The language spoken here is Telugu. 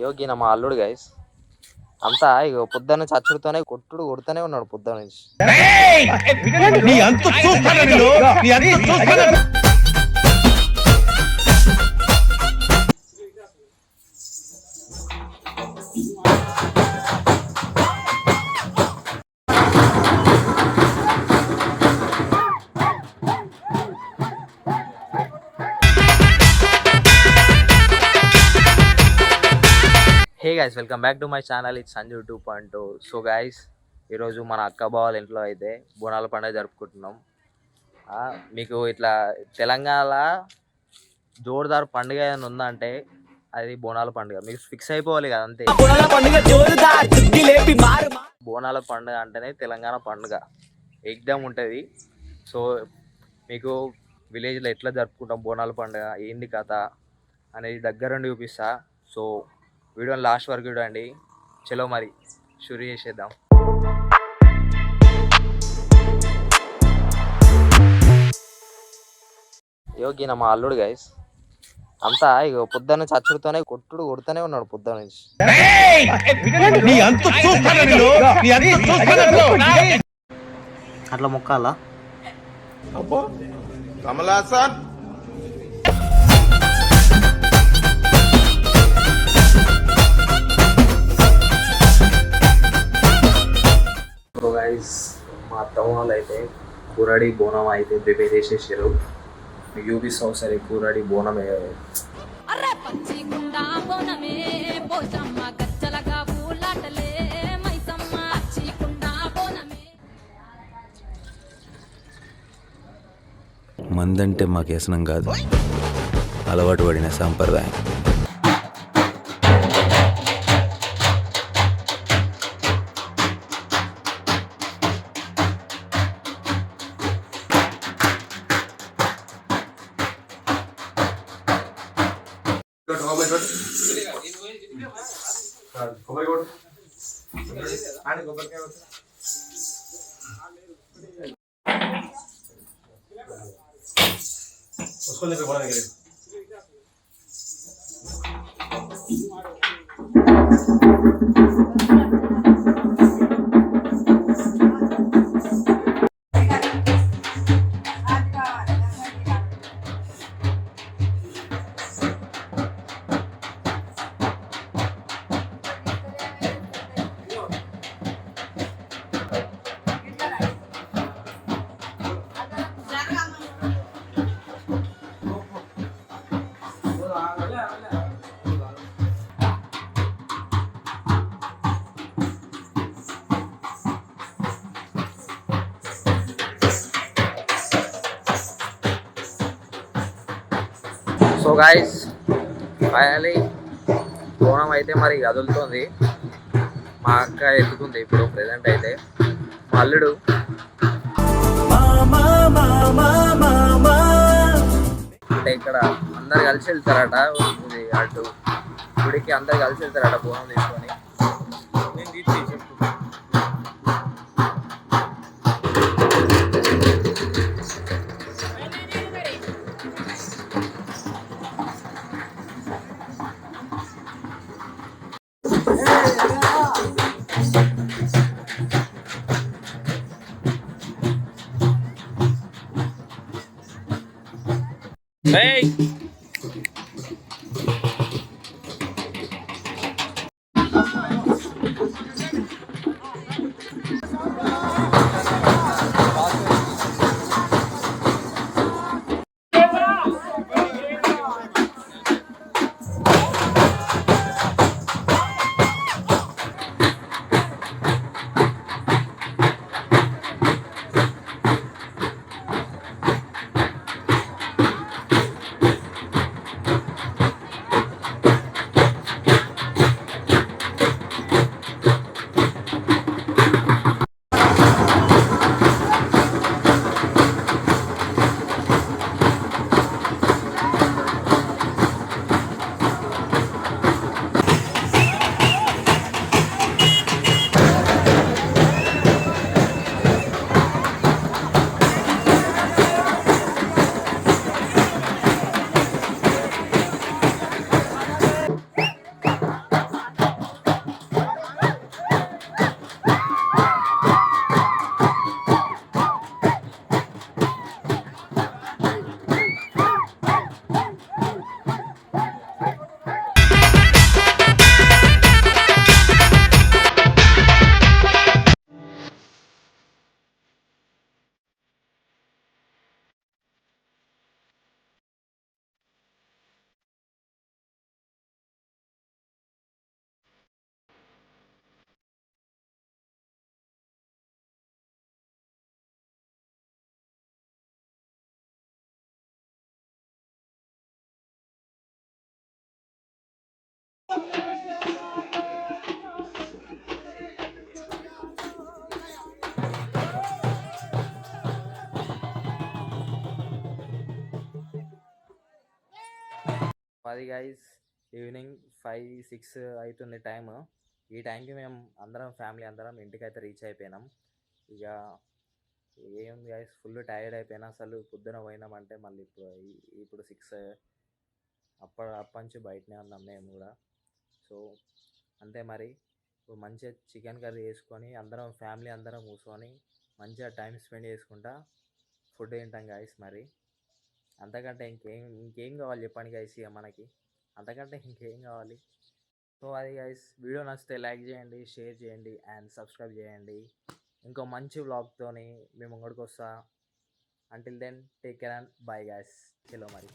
యోగిన మా అల్లుడు గైస్ అంతా ఇక పొద్దున్న చచ్చుడుతోనే కొడుతూనే ఉన్నాడు పొద్దున్న నుంచి. Hey guys, welcome back to my channel. It's Sanju 2.2. So guys, ఈరోజు మన అక్క బావాల ఇంట్లో అయితే బోనాల పండుగ జరుపుకుంటున్నాం. మీకు ఇట్లా తెలంగాణలో జోరుదారు పండుగ ఏమైనా ఉందంటే అది బోనాల పండుగ. మీకు ఫిక్స్ అయిపోవాలి కదా అంతే. బోనాల పండుగ అంటేనే తెలంగాణ పండుగ ఎగ్దమ్ ఉంటుంది. సో మీకు విలేజ్లో ఎట్లా జరుపుకుంటాం బోనాల పండుగ, ఏంది కథ అనేది దగ్గరుండి చూపిస్తా. సో వీడియోని లాస్ట్ వరకు చూడండి. చలో మరి షురు చేసేద్దాం. యోగిన మా అల్లుడు గైస్ అంతా ఇక పొద్దున్న చచ్చుడుతోనే కొడుతూనే ఉన్నాడు పొద్దున్న నుంచి. అట్లా మొక్కాలా కమలాసన్. సో గైస్, మా అత్తమ్మ వాళ్ళు అయితే కూరడి బోనం అయితే ప్రిపేర్ చేసేసారు. మీకు చూపిస్తాం సరే కూరడి బోనం. మందంటే మాకు వ్యసనం కాదు, అలవాటు పడిన సాంప్రదాయం. సో గైస్, ఫైనలీ బోనం అయితే మరి కదులుతుంది. మా అక్క ఎత్తుకుంది ఇప్పుడు ప్రెజెంట్ అయితే. మా అల్లుడు అంటే ఇక్కడ అందరు కలిసి వెళ్తారట. ఇది అటు గుడికి అందరు కలిసి వెళ్తారట బోనం తీసుకొని. Hey! అది గైస్ ఈవినింగ్ 5-6 అవుతుంది టైము. ఈ టైంకి మేము అందరం ఫ్యామిలీ అందరం ఇంటికైతే రీచ్ అయిపోయినాం. ఇక ఏం గైస్ ఫుల్ టైర్డ్ అయిపోయినా, అసలు పొద్దున పోయినామంటే మళ్ళీ ఇప్పుడు 6 అప్పటి నుంచి బయటనే ఉన్నాం మేము కూడా. సో అంతే మరి. ఇప్పుడు మంచిగా చికెన్ కర్రీ వేసుకొని అందరం ఫ్యామిలీ అందరం కూర్చొని మంచిగా టైం స్పెండ్ చేసుకుంటా ఫుడ్ తింటాం గైస్. మరి అంతకంటే ఇంకేం కావాలి చెప్పండి గైస్, ఇక మనకి అంతకంటే ఇంకేం కావాలి. సో అది గైస్, వీడియో నచ్చితే లైక్ చేయండి, షేర్ చేయండి అండ్ సబ్స్క్రైబ్ చేయండి. ఇంకో మంచి వ్లాగ్తోని మేము ముంగడికి వస్తా. Until then take care and bye guys. చలో మరి.